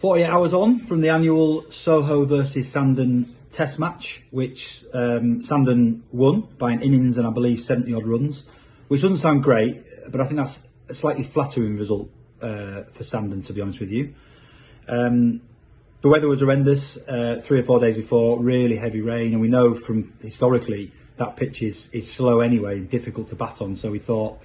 48 hours on from the annual Soho versus Sandon test match, which Sandon won by an innings and I believe 70 odd runs, which doesn't sound great, but I think that's a slightly flattering result for Sandon, to be honest with you. The weather was horrendous 3 or 4 days before, really heavy rain, and we know from historically that pitch is slow anyway, difficult to bat on, so we thought,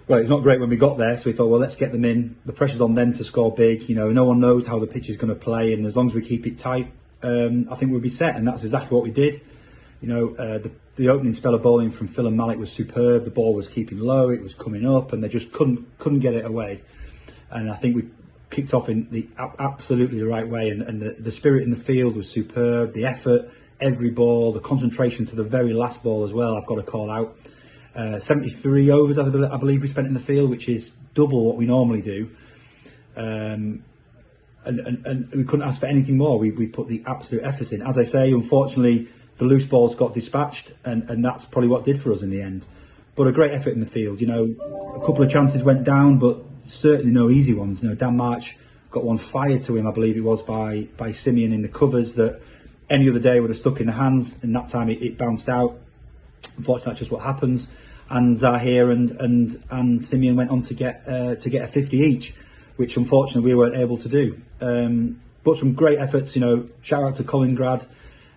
well, it's not great when we got there, so we thought, well, let's get them in. The pressure's on them to score big. You know, no one knows how the pitch is going to play, and as long as we keep it tight, I think we'll be set, and that's exactly what we did. You know, the opening spell of bowling from Phil and Malik was superb. The ball was keeping low, it was coming up, and they just couldn't get it away. And I think we kicked off in absolutely the right way, and the spirit in the field was superb. The effort, every ball, the concentration to the very last ball as well, I've got to call out. 73 overs, I believe we spent in the field, which is double what we normally do. And we couldn't ask for anything more. We put the absolute effort in. As I say, unfortunately, the loose balls got dispatched, and that's probably what did for us in the end. But a great effort in the field. You know, a couple of chances went down, but certainly no easy ones. You know, Dan March got one fired to him, I believe it was, by Simeon in the covers that any other day would have stuck in the hands, and that time it bounced out. Unfortunately, that's just what happens. And Zahir and Simeon went on to get a 50 each, which unfortunately we weren't able to do. But some great efforts, you know. Shout out to Colin Grad.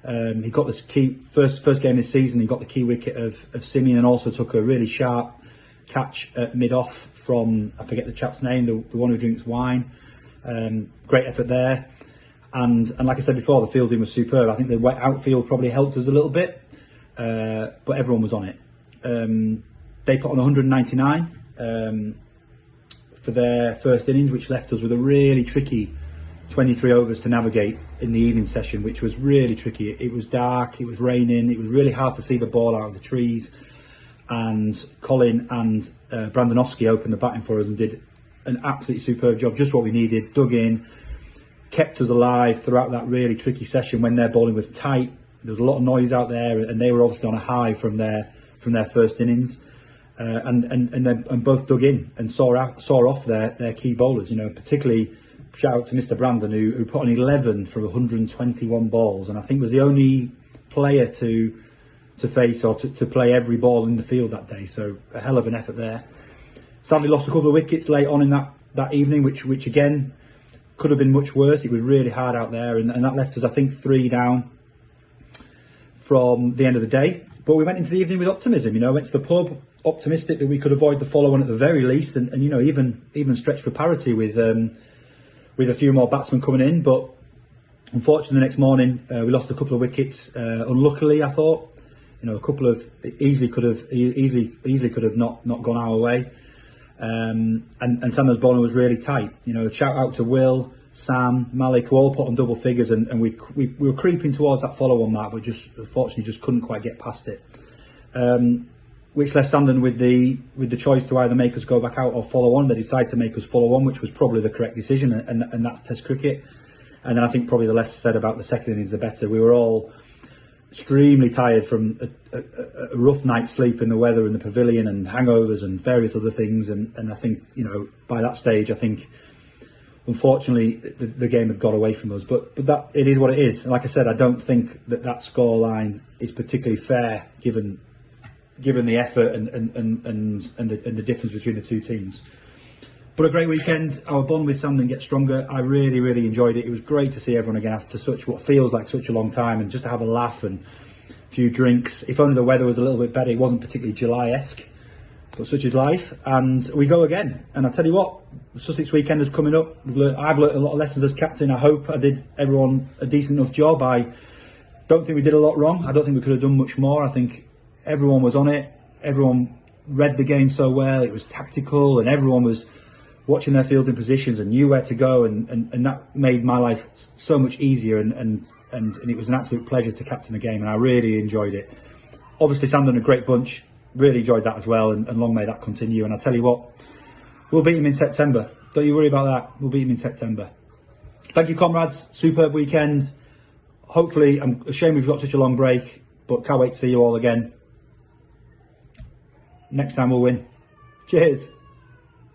He got this key first game this season. He got the key wicket of Simeon, and also took a really sharp catch at mid-off from, I forget the chap's name, the one who drinks wine. Great effort there. And like I said before, the fielding was superb. I think the wet outfield probably helped us a little bit, but everyone was on it. They put on 199 for their first innings, which left us with a really tricky 23 overs to navigate in the evening session, which was really tricky. It was dark, it was raining, it was really hard to see the ball out of the trees, and Colin and Brandonovsky opened the batting for us and did an absolutely superb job, just what we needed. Dug in, kept us alive throughout that really tricky session when their bowling was tight. There was a lot of noise out there, and they were obviously on a high from their first innings, and both dug in and saw off their key bowlers. You know, particularly shout out to Mr. Brandon who put on 11 for 121 balls, and I think was the only player to face or to play every ball in the field that day. So a hell of an effort there. Sadly lost a couple of wickets late on in that evening, which again could have been much worse. It was really hard out there, and that left us, I think, 3 down from the end of the day. But we went into the evening with optimism. You know, went to the pub optimistic that we could avoid the follow-on at the very least, and you know, even stretch for parity with a few more batsmen coming in. But unfortunately, the next morning we lost a couple of wickets. Unluckily, I thought, you know, a couple of easily could have not gone our way. And Sandon's bowling was really tight. You know, shout out to Will, Sam, Malik, who all put on double figures, and we were creeping towards that follow-on mark, but just unfortunately just couldn't quite get past it. Which left Sandon with the choice to either make us go back out or follow on. They decided to make us follow on, which was probably the correct decision, and that's Test cricket. And then I think probably the less said about the second innings, the better. We were all extremely tired from a rough night's sleep in the weather in the pavilion, and hangovers and various other things. And I think, you know, by that stage, I think unfortunately the game had got away from us. But that, it is what it is. And like I said, I don't think that scoreline is particularly fair given the effort and the difference between the two teams. But a great weekend. Our bond with Sandon gets stronger. I really enjoyed it. It was great to see everyone again after what feels like such a long time, and just to have a laugh and a few drinks. If only the weather was a little bit better. It wasn't particularly July-esque, but such is life. And we go again. And I tell you what, the Sussex weekend is coming up. I've learnt a lot of lessons as captain. I hope I did everyone a decent enough job. I don't think we did a lot wrong. I don't think we could have done much more. I think everyone was on it. Everyone read the game so well. It was tactical, and everyone was watching their fielding positions and knew where to go, and that made my life so much easier, and it was an absolute pleasure to captain the game, and I really enjoyed it. Obviously, Sandon, a great bunch, really enjoyed that as well, and long may that continue. And I tell you what, we'll beat him in September. Don't you worry about that. We'll beat him in September. Thank you, comrades. Superb weekend. Hopefully, I'm ashamed we've got such a long break, but can't wait to see you all again. Next time we'll win. Cheers.